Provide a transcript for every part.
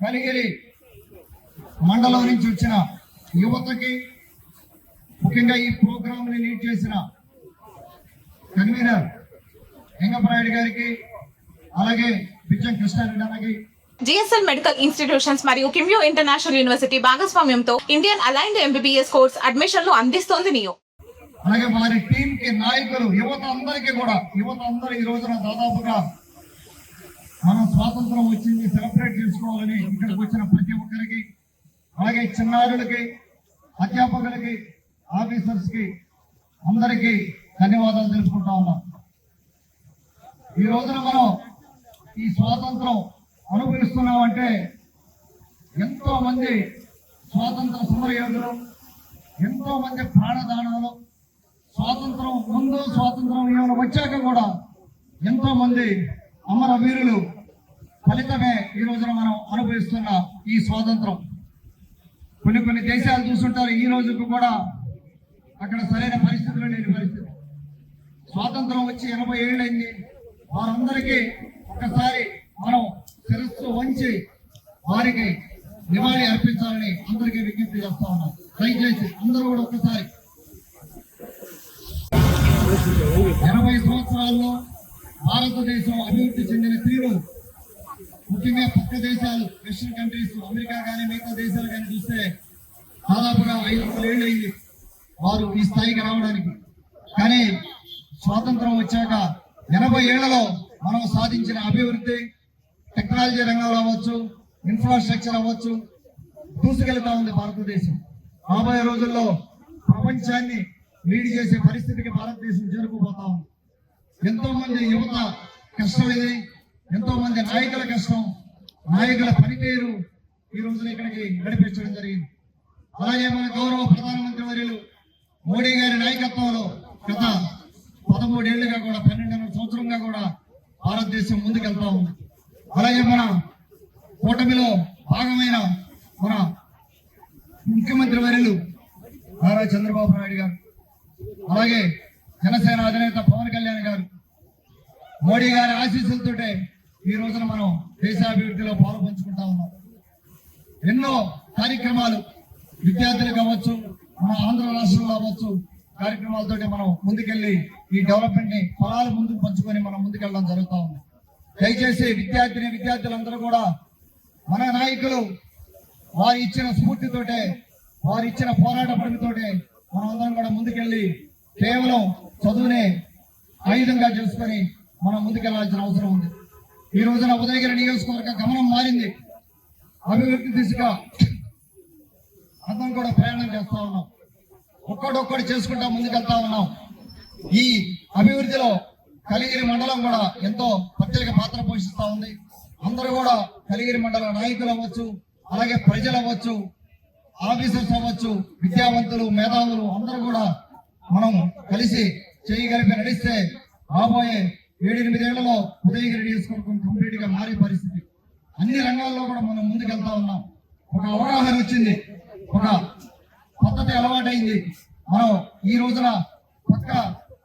కలిగిరి మండలం నుంచి వచ్చిన యువతకి, ముఖ్యంగా ఈ ప్రోగ్రామ్ ని లీడ్ చేసిన కన్వీనర్ ఎంగపరాయుడు గారికి, అలాగే బిచ్చం కృష్ణారెడ్డి అన్నకి, జిఎస్ఎల్ మెడికల్ ఇన్స్టిట్యూషన్స్ మరియు కిమ్యూ ఇంటర్నేషనల్ యూనివర్సిటీ భాగస్వామ్యంతో ఇండియన్ అలైన్డ్ ఎంబీబీఎస్ కోర్స్ అడ్మిషన్లు అందిస్తోంది నియో. అలాగే వారి టీం కి నాయకులు, యువత అందరికీ కూడా, యువత అందరూ ఈ రోజున దాదాపుగా మనం స్వాతంత్రం వచ్చింది సెలబ్రేట్ చేసుకోవాలని ఇక్కడికి వచ్చిన ప్రతి ఒక్కరికి, అలాగే చిన్నారులకి, అధ్యాపకులకి, ఆఫీసర్స్ కి అందరికీ ధన్యవాదాలు తెలుసుకుంటా ఉన్నాం. ఈ రోజున మనం ఈ స్వాతంత్రం అనుభవిస్తున్నామంటే ఎంతో మంది స్వాతంత్ర సమరయోధులు, ఎంతో మంది ప్రాణదానాలు, స్వాతంత్రం ముందు స్వాతంత్రం ఏమైనా వచ్చాక కూడా ఎంతో మంది అమరవీరులు ఫలితమే ఈ రోజున మనం అనుభవిస్తున్న ఈ స్వాతంత్రం. కొన్ని దేశాలు చూస్తుంటారు, ఈ రోజుకు కూడా అక్కడ సరైన పరిస్థితులు లేని పరిస్థితి. స్వాతంత్రం వచ్చి 80 ఏళ్ళైంది. వారందరికీ ఒకసారి మనం శిరస్సు వంచి వారికి నివాళి అర్పించాలని అందరికీ విజ్ఞప్తి చేస్తా ఉన్నాం. దయచేసి అందరూ కూడా ఒక్కసారి 80 సంవత్సరాల్లో భారతదేశం అభివృద్ధి చెందిన తీరు, ముఖ్యంగా పక్క దేశాలు, వెస్టర్న్ కంట్రీస్, అమెరికా కానీ మిగతా దేశాలు కానీ చూస్తే దాదాపుగా 500 ఏళ్ళు అయింది వారు ఈ స్థాయికి రావడానికి. కానీ స్వాతంత్రం వచ్చాక 80 ఏళ్లలో మనం సాధించిన అభివృద్ధి, టెక్నాలజీ రంగంలో అవ్వచ్చు, ఇన్ఫ్రాస్ట్రక్చర్ అవ్వచ్చు, దూసుకెళ్తా ఉంది భారతదేశం. రాబోయే రోజుల్లో ప్రపంచాన్ని లీడ్ చేసే పరిస్థితికి భారతదేశం చేరుకుపోతా ఉంది. ఎంతో మంది యువత కష్టం ఇది, ఎంతో మంది నాయకుల కష్టం, నాయకుల పనితీరు ఈ రోజున ఇక్కడికి నడిపించడం జరిగింది. అలాగే మన గౌరవ ప్రధానమంత్రి వర్యులు మోడీ గారి నాయకత్వంలో గత 13 ఏళ్లుగా కూడా, 12 సంవత్సరంగా కూడా భారతదేశం ముందుకెళ్తా ఉంది. అలాగే మన కూటమిలో భాగమైన మన ముఖ్యమంత్రి వర్యులు నారా చంద్రబాబు నాయుడు గారు, అలాగే జనసేన అధినేత పవన్ కళ్యాణ్ గారు, మోడీ గారి ఆశీస్సులతోటే ఈ రోజున మనం దేశాభివృద్ధిలో పాలు పంచుకుంటా ఉన్నాం. ఎన్నో కార్యక్రమాలు విద్యార్థులు కావచ్చు, మన ఆంధ్ర రాష్ట్రంలో అవ్వచ్చు, కార్యక్రమాలతో మనం ముందుకెళ్లి ఈ డెవలప్మెంట్ ని ఫలాలు ముందుకు పంచుకొని మనం ముందుకెళ్ళడం జరుగుతూ ఉంది. దయచేసి విద్యార్థులందరూ కూడా మన నాయకులు వారు ఇచ్చిన స్ఫూర్తితోటే, వారు ఇచ్చిన పోరాట పడితోటే మనం అందరం కూడా ముందుకెళ్లి కేవలం చదువునే ఆయుధంగా చేసుకొని మనం ముందుకెళ్లాల్సిన అవసరం ఉంది. ఈ రోజున ఉదయగిరి నియోజకవర్గ గమనం మారింది. అభివృద్ధి దిశగా అందరం కూడా ప్రయాణం చేస్తా ఉన్నాం. ఒక్కడొక్కడు చేసుకుంటా ముందుకెళ్తా ఉన్నాం. ఈ అభివృద్ధిలో కలిగిరి మండలం కూడా ఎంతో ప్రత్యేక పాత్ర పోషిస్తా ఉంది. అందరూ కూడా కలిగిరి మండల నాయకులు అవ్వచ్చు, అలాగే ప్రజలు అవ్వచ్చు, ఆఫీసర్స్ అవ్వచ్చు, విద్యావంతులు, మేధావులు అందరూ కూడా మనం కలిసి చేయగలిపి నడిస్తే రాబోయే 7-8 ఏళ్లలో ఉదయగిరి నియోజకవర్గం కంప్లీట్ గా మారే పరిస్థితి. అన్ని రంగాల్లో కూడా మనం ముందుకెళ్తా ఉన్నాం. ఒక అవగాహన వచ్చింది, ఒక పద్ధతి అలవాటైంది. మనం ఈ రోజున పక్క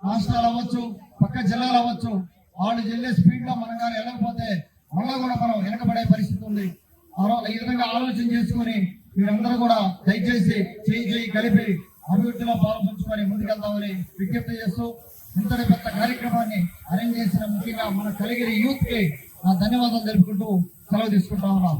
రాష్ట్రాలు అవ్వచ్చు, పక్క జిల్లాలు అవ్వచ్చు, వాళ్ళు చెల్లే స్పీడ్ లో మనం కానీ వెళ్ళకపోతే మళ్ళా కూడా మనం వెనకబడే పరిస్థితి ఉంది. ఈ విధంగా ఆలోచన చేసుకుని మీరందరూ కూడా దయచేసి చేయి కలిపి అభివృద్ధిలో పాల్పంచుకొని ముందుకెళ్తామని విజ్ఞప్తి చేస్తూ, ఇంతటి పెద్ద కార్యక్రమాన్ని అరేంజ్ చేసిన ముఖ్యంగా మన కలిగిరి యూత్ కి నా ధన్యవాదాలు తెలుపుకుంటూ సెలవు తీసుకుంటా ఉన్నాం.